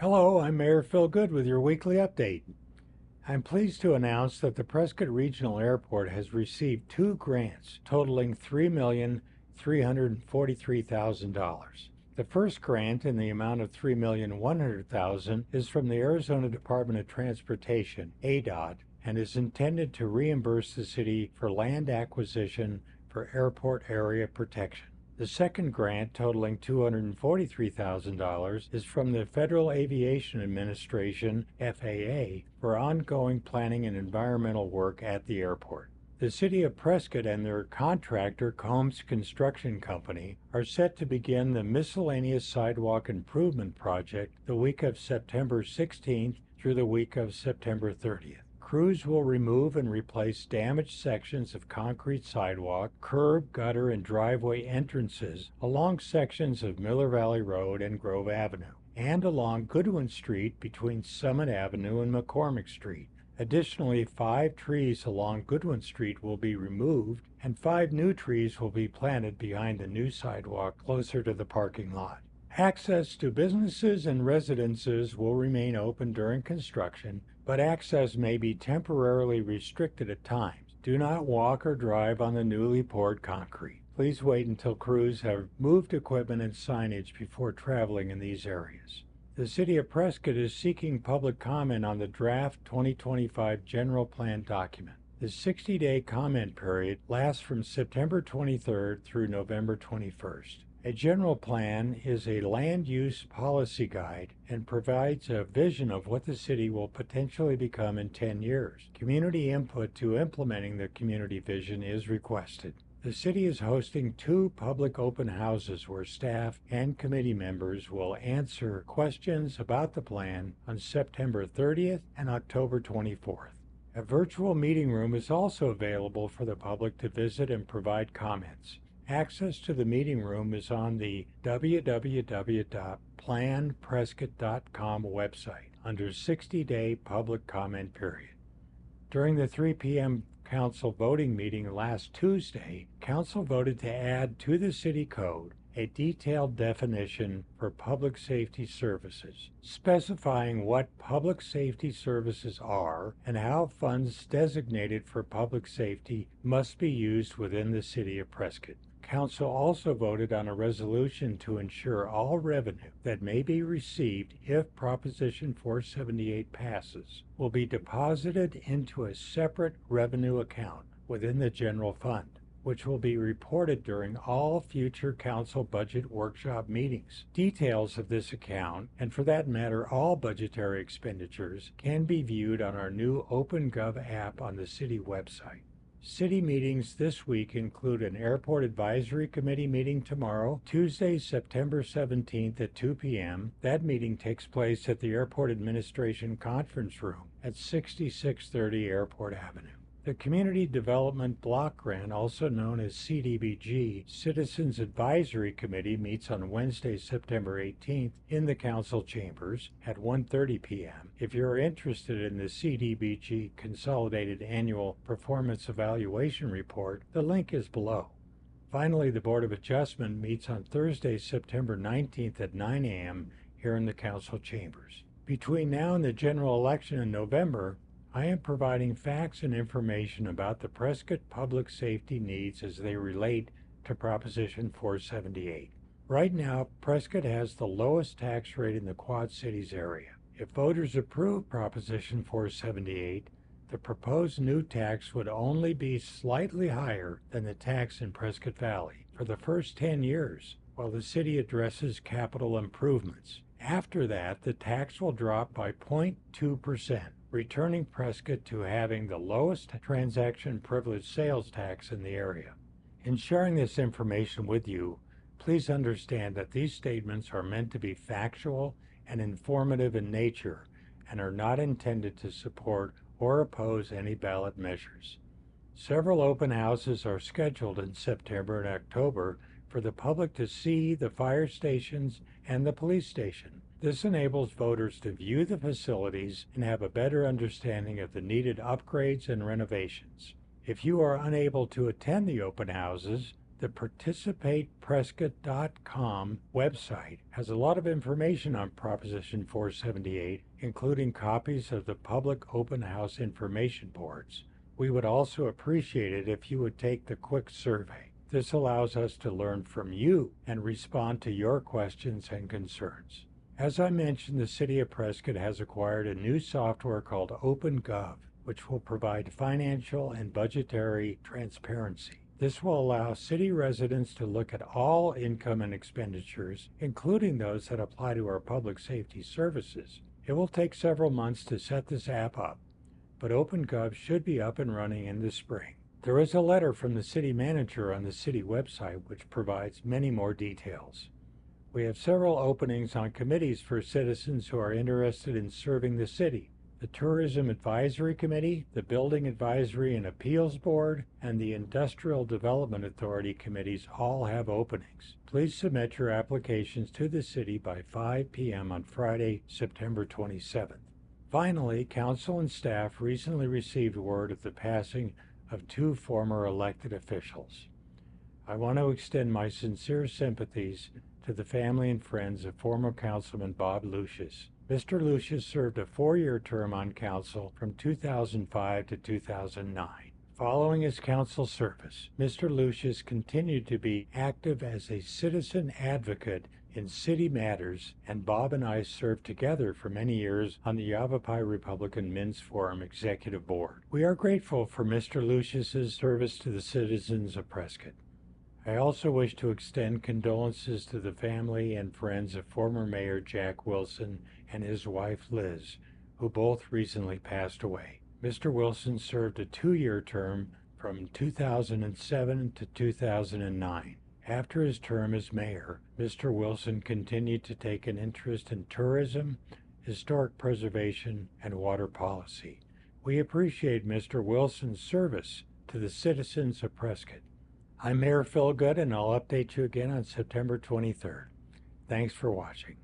Hello, I'm Mayor Phil Good with your weekly update. I'm pleased to announce that the Prescott Regional Airport has received two grants totaling $3,343,000. The first grant, in the amount of $3,100,000, is from the Arizona Department of Transportation, ADOT, and is intended to reimburse the city for land acquisition for airport area protection. The second grant, totaling $243,000, is from the Federal Aviation Administration, FAA, for ongoing planning and environmental work at the airport. The City of Prescott and their contractor, Combs Construction Company, are set to begin the Miscellaneous Sidewalk Improvement Project the week of September 16th through the week of September 30th. Crews will remove and replace damaged sections of concrete sidewalk, curb, gutter, and driveway entrances along sections of Miller Valley Road and Grove Avenue, and along Goodwin Street between Summit Avenue and McCormick Street. Additionally, 5 trees along Goodwin Street will be removed, and 5 new trees will be planted behind the new sidewalk closer to the parking lot. Access to businesses and residences will remain open during construction, but access may be temporarily restricted at times. Do not walk or drive on the newly poured concrete. Please wait until crews have moved equipment and signage before traveling in these areas. The City of Prescott is seeking public comment on the draft 2025 General Plan document. The 60-day comment period lasts from September 23rd through November 21st. A general plan is a land use policy guide and provides a vision of what the city will potentially become in 10 years. Community input to implementing the community vision is requested. The city is hosting 2 public open houses where staff and committee members will answer questions about the plan on September 30th and October 24th. A virtual meeting room is also available for the public to visit and provide comments. Access to the meeting room is on the www.planprescott.com website under 60-day public comment period. During the 3 p.m. council voting meeting last Tuesday, council voted to add to the city code a detailed definition for public safety services, specifying what public safety services are and how funds designated for public safety must be used within the City of Prescott. Council also voted on a resolution to ensure all revenue that may be received if Proposition 478 passes will be deposited into a separate revenue account within the general fund, which will be reported during all future council budget workshop meetings. Details of this account, and for that matter all budgetary expenditures, can be viewed on our new OpenGov app on the city website. City meetings this week include an Airport Advisory Committee meeting tomorrow, Tuesday, September 17th at 2 p.m. That meeting takes place at the Airport Administration Conference Room at 6630 Airport Avenue. The Community Development Block Grant, also known as CDBG, Citizens Advisory Committee meets on Wednesday, September 18th in the Council Chambers at 1:30 p.m. If you're interested in the CDBG Consolidated Annual Performance Evaluation Report, the link is below. Finally, the Board of Adjustment meets on Thursday, September 19th at 9 a.m. here in the Council Chambers. Between now and the general election in November, I am providing facts and information about the Prescott Public Safety Needs as they relate to Proposition 478. Right now, Prescott has the lowest tax rate in the Quad Cities area. If voters approve Proposition 478, the proposed new tax would only be slightly higher than the tax in Prescott Valley for the first 10 years, while the city addresses capital improvements. After that, the tax will drop by 0.2%. returning Prescott to having the lowest transaction privilege sales tax in the area. In sharing this information with you, please understand that these statements are meant to be factual and informative in nature and are not intended to support or oppose any ballot measures. Several open houses are scheduled in September and October for the public to see the fire stations and the police station. This enables voters to view the facilities and have a better understanding of the needed upgrades and renovations. If you are unable to attend the open houses, The ParticipatePrescott.com website has a lot of information on Proposition 478, including copies of the public open house information boards. We would also appreciate it if you would take the quick survey. This allows us to learn from you and respond to your questions and concerns. As I mentioned, the City of Prescott has acquired a new software called OpenGov, which will provide financial and budgetary transparency. This will allow city residents to look at all income and expenditures, including those that apply to our public safety services. It will take several months to set this app up, but OpenGov should be up and running in the spring. There is a letter from the city manager on the city website which provides many more details. We have several openings on committees for citizens who are interested in serving the city. The Tourism Advisory Committee, the Building Advisory and Appeals Board, and the Industrial Development Authority committees all have openings. Please submit your applications to the city by 5 p.m. on Friday, September 27th. Finally, council and staff recently received word of the passing of 2 former elected officials. I want to extend my sincere sympathies to the family and friends of former Councilman Bob Lucius. Mr. Lucius served a 4-year term on council from 2005 to 2009. Following his council service, Mr. Lucius continued to be active as a citizen advocate in city matters, and Bob and I served together for many years on the Yavapai Republican Men's Forum Executive Board. We are grateful for Mr. Lucius's service to the citizens of Prescott. I also wish to extend condolences to the family and friends of former Mayor Jack Wilson and his wife Liz, who both recently passed away. Mr. Wilson served a 2-year term from 2007 to 2009. After his term as mayor, Mr. Wilson continued to take an interest in tourism, historic preservation, and water policy. We appreciate Mr. Wilson's service to the citizens of Prescott. I'm Mayor Philgood, and I'll update you again on September 23rd. Thanks for watching.